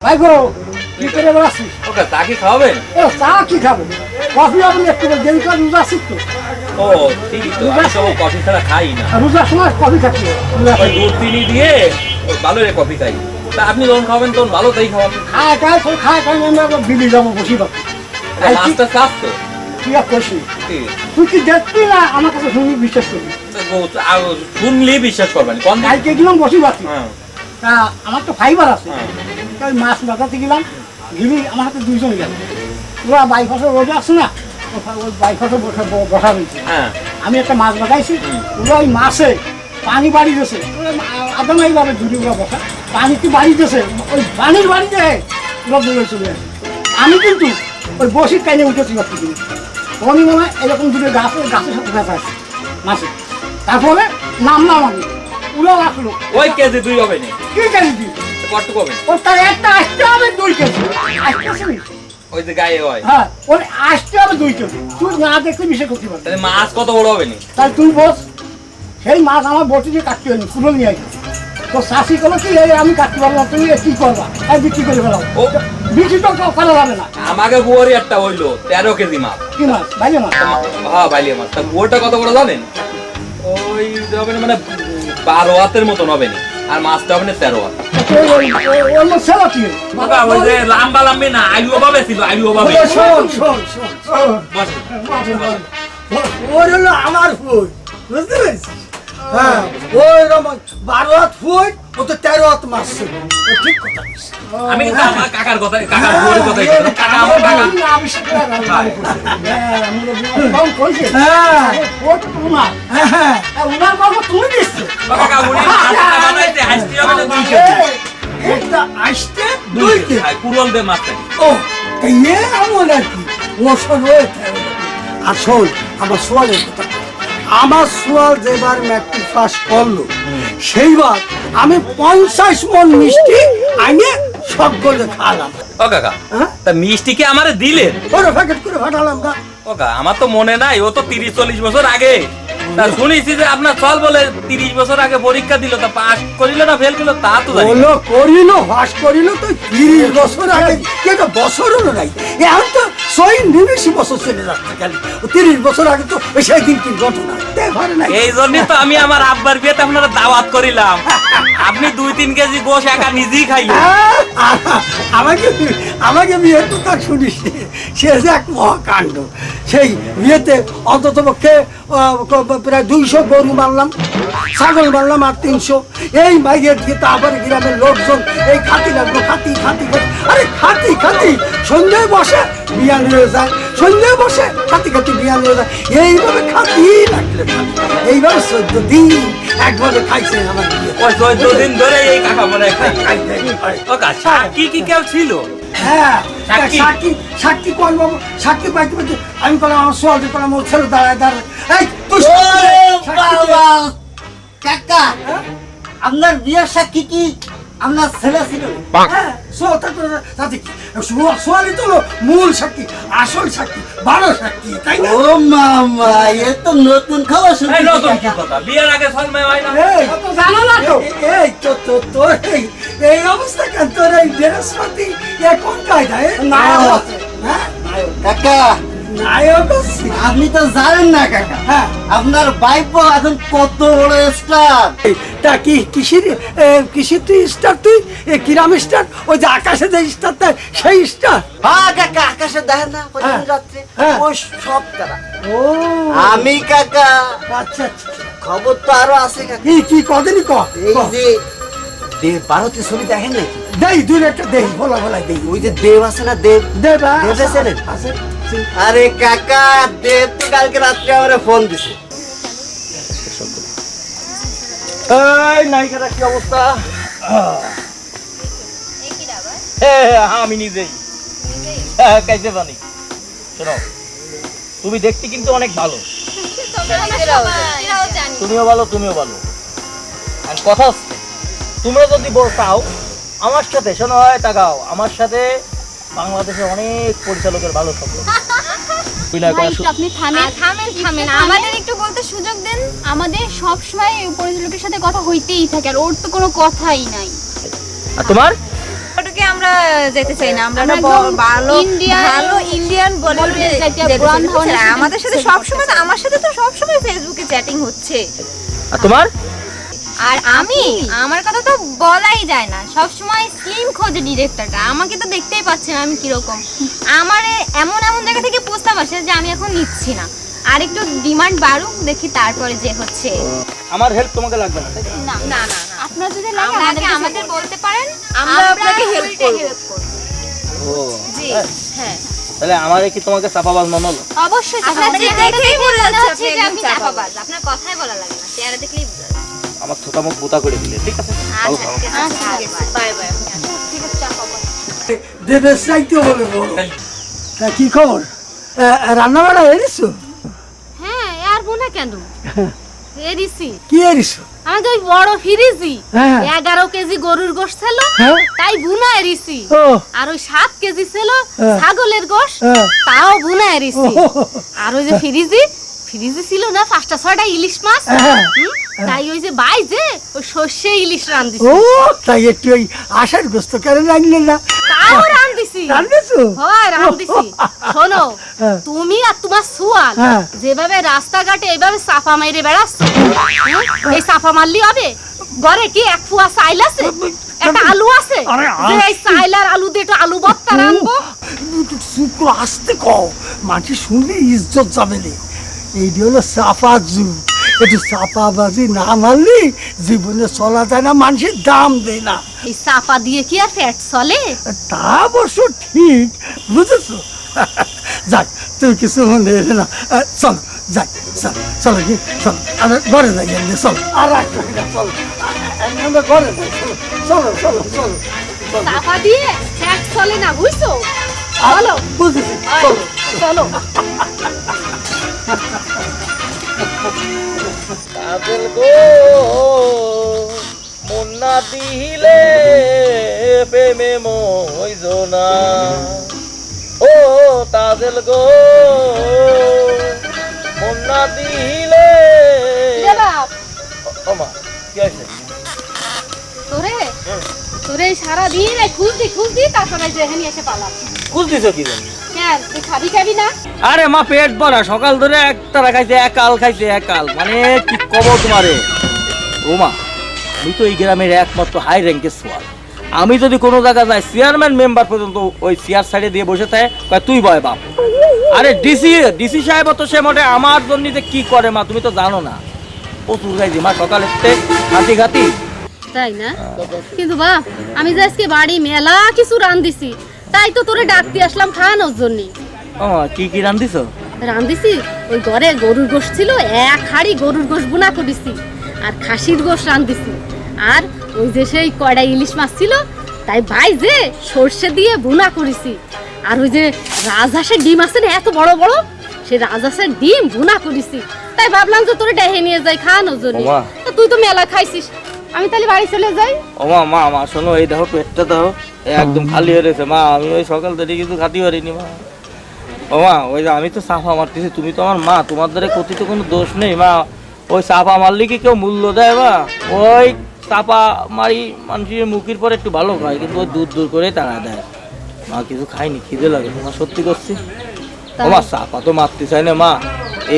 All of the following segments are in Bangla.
ভাই গো কি করে বলাছিস? ওকে চা কি খাওয়াবেন? ও চা কি খাবো? কফি আপনি একটু দেরি করে রোজা আছিস তো? ও ঠিকই তো, আমি তো কফি ছাড়া খাই না। রোজার সময় কফি খাচ্ছি। ওই দুধ চিনি দিয়ে ভালো রে কফি খাই। তা আপনি যখন খাবেন তখন ভালো তাই খাওয়াবেন। খায় আমরা বিলি যাবো বসি পাচ্ছি। মাছটা চাষ তো তুই আর করছিস তুই কি দেখবি না আমার কাছে শুনি বিশ্বাস করবি? শুনলেই বিশ্বাস করবেন। কালকে গেলাম বসি পাচ্ছি, হ্যাঁ তা আমার তো ফাইবার আছে, হ্যাঁ তাই মাছ বাজাতে গেলাম, গিলি আমার হাতে দুইজন গেল, ওরা বাইফাসের রোজা আছে না, ওই বাইফাসে বসা রয়েছে। হ্যাঁ আমি একটা মাছ বাগাইছি, ওরা ওই মাছে পানি বাড়ি দিয়েছে, আদা এইভাবে ধুলি ওরা বসা পানি কি বাড়ি দিয়েছে, ওই পানির বাড়িতে ওরা দূরে চলে আসে। আমি কিন্তু ওই বসির কাইনে উঠেছি বাড়তে দিন, তখনই মনে হয় এরকম দূরে গাছের সাথে ব্যথা আছে মাছে। তারপরে নামলাম আমি, ওরা রাখলো ওই কেজি দুই হবে না। কি কেজি দিই কত হবে? ও তার একটা আসতে হবে 2 কেজি, আসতেছে ওই যে গায়ে হয়। হ্যাঁ ওর আসতে হবে 2 কেজি, তুই না দেখলে বিষয় করতে পারবি। তাহলে মাছ কত বড় হবে না? তাই তুই বস, সেই মাছ আমার বটি দিয়ে কাটতে হয়নি, পুরো নিয়ে আসি। তো শাশি করলো কি আমি কাটতে পারবো না, তুমি কি করবা? তাই বিক্রি করে ফেলাও, ও বিক্রি তো করা যাবে না। আমাকে বুয়ারি একটা হইলো 13 কেজি মাছ। কি মাছ? বাইরে মাছ? হ্যাঁ বাইলিয়া মাছ। তা বুয়ারটা কত বড় জানেন? ওই হবে না, মানে 12 হাতের মতন হবে না, আর মাছটা হবে না 13 হাত। অন্য ছেলে কি ওই যে লাম্বা লাম্বি না, আলু অভাবে ছিল, আলু অভাবে। শোন ওর হলো আমার ফুট, বুঝতে পেরেছিস? হ্যাঁ ওই 12 হাত ফুট, ও তো 13 হাত মাছ ছিল। ও ঠিক কথা বলছিস। আমি কিন্তু আমার কাকার কথা, কাকার বুয়ারির কথাই বললাম। কাকা আমার কাকা। হ্যাঁ তুমি দিচ্ছ কাকা উনি মাছটা বানাইতে হাসতে হবে না 2 কেজি। একটা আসতে 2 কেজি। কুরল দে মাছটা। ও এই এমন আর কি ওষুধ হয়ে থাকে। আসল আমার সোয়ালের কথা, আমার সোয়াল যেবার ম্যাট্রিক পাস করলো সেইবার আমি 50 মণ মিষ্টি আইনে সব করে খাওয়ালাম। ও কাকা, হ্যাঁ তা মিষ্টি কি আমারে দিলেন? ওরা প্যাকেট করে ফাটালাম না। ও কাকা, আমার তো মনে নাই, ও তো 30-40 বছর আগে। তা শুনেছি যে আপনার চল বলে 30 বছর আগে পরীক্ষা দিল, তা পাস করিল না ফেল করলো তা তো জানি না। হলো করিল হাস করিল তো 30 বছর আগে, কেন বছর হলো নাই, এখন তো 29 বছর চলে যাচ্ছে খালি। 30 বছর আগে তো সেই দিন কি ঘটনা দেখবার নাই। এই জন্যই তো আমি আমার আব্বার বিয়েতে আপনারা দাওয়াত করিলাম। আপনি 2-3 কেজি গোশ একা নিজেই খাইলেন। আমাকে বিয়ের কথা শুনিস নি? সে যে এক মহাকাণ্ড। সেই বিয়েতে অন্তত পক্ষে প্রায় 200 গরু মারলাম, ছাগল মারলাম আর 300। এই মাইয়ের দিকে তো আবার গ্রামের লোকজন এই খাতি লাগলো, খাতি আরে খাতি সন্ধ্যায় বসে বিয়া নিয়ে যায়, সন্ধ্যায় বসে খাতি বিয়া নিয়ে যায়, এইভাবে খাতি লাগলে এইভাবে 14 দিন একভাবে খাইছে আমার বিয়ে। ওই 14 দিন ধরে এই কাকা মনে খাই। ও কাকা, সাক্ষী কি কেউ ছিল? হ্যাঁ সাক্ষী? সাক্ষী কল বাবু, সাক্ষী পাইতে আমি বললাম আমার সোয়াল করলাম, ও ছেলে দাঁড়ায় এই তুই কাকা আপনার বিয়ের সাক্ষী কি আপনার ছেলে ছিল? সোয়ালি তো মূল সাক্ষী, আসল সাক্ষী, বড় সাক্ষী, তাই না? ও মামা, এ তো নতুন খাওয়া শুনছি। এই নতুন কি কথা? বিয়ের আগে সলমে হয় না? এই, জানো না তো? এই তো তোর এই অবস্থা কেন? তোর এই ড্রেসপাতি কোন কায়দা? নায়ক আছে। হ্যাঁ কাকা নায়ক আছে। আপনি তো জানেন না কাকা, হ্যাঁ আপনার বাইপ এখন কত বড় স্টার। তা কি কিসির তুই স্টার? তুই কিরাম স্টার? ওই যে আকাশে যে স্টার দেয় সেই স্টার? হ্যাঁ কাকা, আকাশে দেখেন না প্রতিদিন রাত্রে হ্যাঁ। ওই সব তারা। ও আমি কাকা আচ্ছা আচ্ছা। খবর তো আরো আছে কাকা। কি কদিনই এই যে দেব ভারতের ছবি দেখেন নাকি? দেই দুই একটা দেই, বলা দেই। ওই যে দেব আছে না, দেব দেবা দেব আছেন? আছে। আরে কাকা, দেব তো কালকে রাত্রে আমার ফোন দিছে। এই নায়িকাটা কি অবস্থা? আমি নিজেই কাইতে পানি। শোনো, তুমি দেখতে কিন্তু অনেক ভালো, তুমিও ভালো। আর কথা হচ্ছে, তোমরা যদি চাও আমার সাথে, শোনো হয় তাকাও, আমার সাথে বাংলাদেশের অনেক পরিচালকের ভালো সম্পর্ক। আপনি থামেন, আমাদের একটু বলতে সুযোগ দেন। আমাদের সব সময় পরিচালকের সাথে কথা হইতেই থাকে, আর ওর তো কোনো কথাই নাই। আর তোমার? ওটাকে আমরা যেতে চাই না, আমরা আমরা না একদম ভালো Indian- ভালো ইন্ডিয়ান বলিউডে Bollywood যেতে যেতে চাই, ধরনের বুঝছেন? সাথে আমাদের সাথে setting সবসময় করতে চাই। আমার সাথে তো সবসময় ফেসবুকে চ্যাটিং হচ্ছে। আর তোমার আর আমি আমার কথা তো বলাই যায় না, সব সময় স্লিম খোঁজে ডিরেক্টরটা, আমাকে তো দেখতেই পাচ্ছেন আমি কিরকম। আমার এমন এমন জায়গা থেকে প্রস্তাব আসে যে আমি এখন নিচ্ছি না, আর একটু ডিমান্ড বাড়ুক দেখি তারপরে যে হচ্ছে। আমার হেল্প তোমাকে লাগবে না, তাই তো? না না না, আপনার যদি লাগে আমাদের বলতে পারেন, আমরা আপনাকে help করব। ও জি, হ্যাঁ। তাহলে আমারে কি তোমাকে চাপাবাজ মনে হলো? অবশ্যই আপনার চাপাবাজ। চেহারা দেখেই মনে হচ্ছে হচ্ছে যে আপনি আপনি একদম চাপাবাজ, আপনার কথাই বলা লাগে না, চেহারা দেখলেই বোঝা যায়। আমার ছোটা মুখ বোতা করে দিলে, ঠিক আছে? ভালো থাকো। আচ্ছা ঠিক আছে, বাই বাই। ঠিক আছে চাপাবাজ। দেবের চাইতে বলে তা কি খবর? রান্না বাড়া এরিছো? হ্যাঁ আর বোনা কেন এরিছি কি এরিছো? আমি তো ওই বড় ফ্রিজি হ্যাঁ। 11 কেজি গরুর গোশত ছিল, হ্যাঁ। তাই বুনা এরিছি। ও আর ওই 7 কেজি ছিল হ্যাঁ। ছাগলের গোশত, হ্যাঁ। তাও বুনা এরিছি। ও। আর ওই যে ফ্রিজি ছিল না 5টা 6টা ইলিশ মাছ, হ্যাঁ। তাই ওই যে বাইজে ওই সর্ষে ইলিশ রান্দিছি। ও তাই একটু ওই আশার গোস্ত কেন রাখলেন না? তাও রান্দিছি। রান্নেছো? হয় রান্দিছি। শোনো, হ্যাঁ। তুমি আর তোমার সুয়াল হ্যাঁ। যেভাবে রাস্তাঘাটে এইভাবে চাপা মেরে বেড়াচ্ছ, এই চাপা মারলি হবে? ঘরে কি এক ফুয়া চাইল আছে, একটা আলু আছে আরে যে এই চাইল আর আলু দিয়ে একটু আলু ভর্তা রানবো? চুপ করে আসতে কও, মাটি শুনলে ইজ্জত যাবে রে। এইটি হলো চাপা যুগ, একটু চাপাবাজি না মারলি জীবনে চলা যায় না, মানুষের দাম দেয় না। এই চাপা দিয়ে কি আর ফ্যাট চলে? তা অবশ্য ঠিক, বুঝেছো? যাক, তুমি কিছু মনে এলে না। চলো যাই, চলো কি চলো, আমরা ঘরে যাই, এমনি চলো। আর একটা চলো, আমরা ঘরে যাই, চলো চলো চলো চলো। চাপা দিয়ে ফ্যাট চলে না, বুঝছো? চলো বুঝেছি, চলো। চলো। কাজল গো মুন্না দিলে প্রেমে মইজো না, ও তাজেল গো মুন্না দিলে। রে বাপ, ও মা, কি আছে? তোরে সারাদিন এই খুঁজদি তারপরে যে এখানে এসে পালাম। কুল দিছো কি জানি? কেন তুই খাবি না? আরে মা পেট ভরা, সকাল ধরে একটা খাইছে, একাল খাইছে, একাল, মানে কি কব তোমারে। ও মা, আমি তো এই গ্রামের একমাত্র হাই র্যাঙ্কের সোয়াল। আমি যদি কোনো জায়গা যাই, চেয়ারম্যান মেম্বার পর্যন্ত ওই চেয়ার সাইডে দিয়ে বসে থাকে, কয় তুই বয় বাপ। আরে ডিসি সাহেব তো সে মোটে আমার জন্য যে কি করে মা তুমি তো জানো না। প্রচুর খাইছি মা, সকালে ঘাতি তাই না? কিন্তু বাপ, আমি যে আজকে বাড়ি মেলা কিছু রান্দিছি, তাই তো তোরে ডাকতে আসলাম খাওয়ানোর জন্য। ও কি কি রান্ধিছো? রান্দিছি ওই ঘরে গরুর গোশত ছিল, 1 হাঁড়ি গরুর গোশত বুনা করেছি, আর খাসির গোশত রান্দিছি, আর ওই যে সেই কয়টা ইলিশ মাছ ছিল তাই ভাই যে সর্ষে দিয়ে বুনা করেছি, আর ওই যে রাজহাঁসের ডিম আছে না এত বড় বড়, সেই রাজহাঁসের ডিম বুনা করেছি। তাই ভাবলাম যে তোরে ডেহে নিয়ে যাই খাওয়ানোর জন্য। ওমা। তা তুই তো মেলা খাইছিস, আমি তাহলে বাড়ি চলে যাই। ও মা শোনো, এই দেখো পেটটা দেখো একদম খালি হয়ে রয়েছে মা। আমি ওই সকাল থেকে কিছু খাতে পারিনি মা। ও মা, ওই যে আমি তো সাফা মারতেছি, তুমি তো আমার মা, তোমার দ্বারা ক্ষতি তো কোনো দোষ নেই মা। ওই চাপা মারলে কি কেউ মূল্য দেয় মা? ওই চাপা মারি মানুষের মুখের পরে একটু ভালো খায়, কিন্তু ওই দূর করে তাড়া দেয় মা। কিছু খাইনি, খিদে লাগে তোমার, সত্যি করছি। ও মা, চাপা তো মারতে চাই না মা।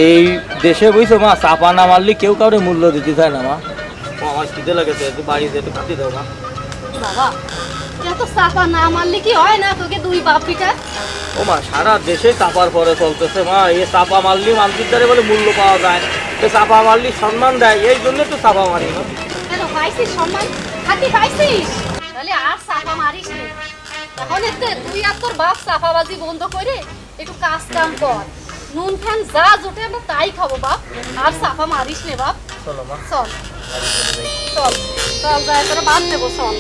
এই দেশে বুঝছো মা, চাপা না মারলে কেউ কাউরে মূল্য দিতে চায় না মা। ও আমার খিদে লাগেছে, একটু বাড়িতে একটু খাতে দাও মা। বাবা, এত চাপা না মারলে কি হয় না তোকে 2 বাপ পিঠা? ও মা, সারা দেশে চাপার পরে চলতেছে মা। এই চাপা মারলি মানুষের দ্বারা বলে মূল্য পাওয়া যায়, তো চাপা মারলি সম্মান দেয়, এই জন্য তো চাপা মারি মা। কেন পাইছিস সম্মান? খাতি পাইছিস? তাহলে আর চাপা মারিস নে। এখন তুই আর তোর বাপ চাপাবাজি বন্ধ করে একটু কাজ কাম কর। নুন ফ্যান যা জোটে আমরা তাই খাবো বাপ, আর চাপা মারিস নে বাপ। চলো মা, চল চল চল, যাই তোরা বাদ দেবো, চল।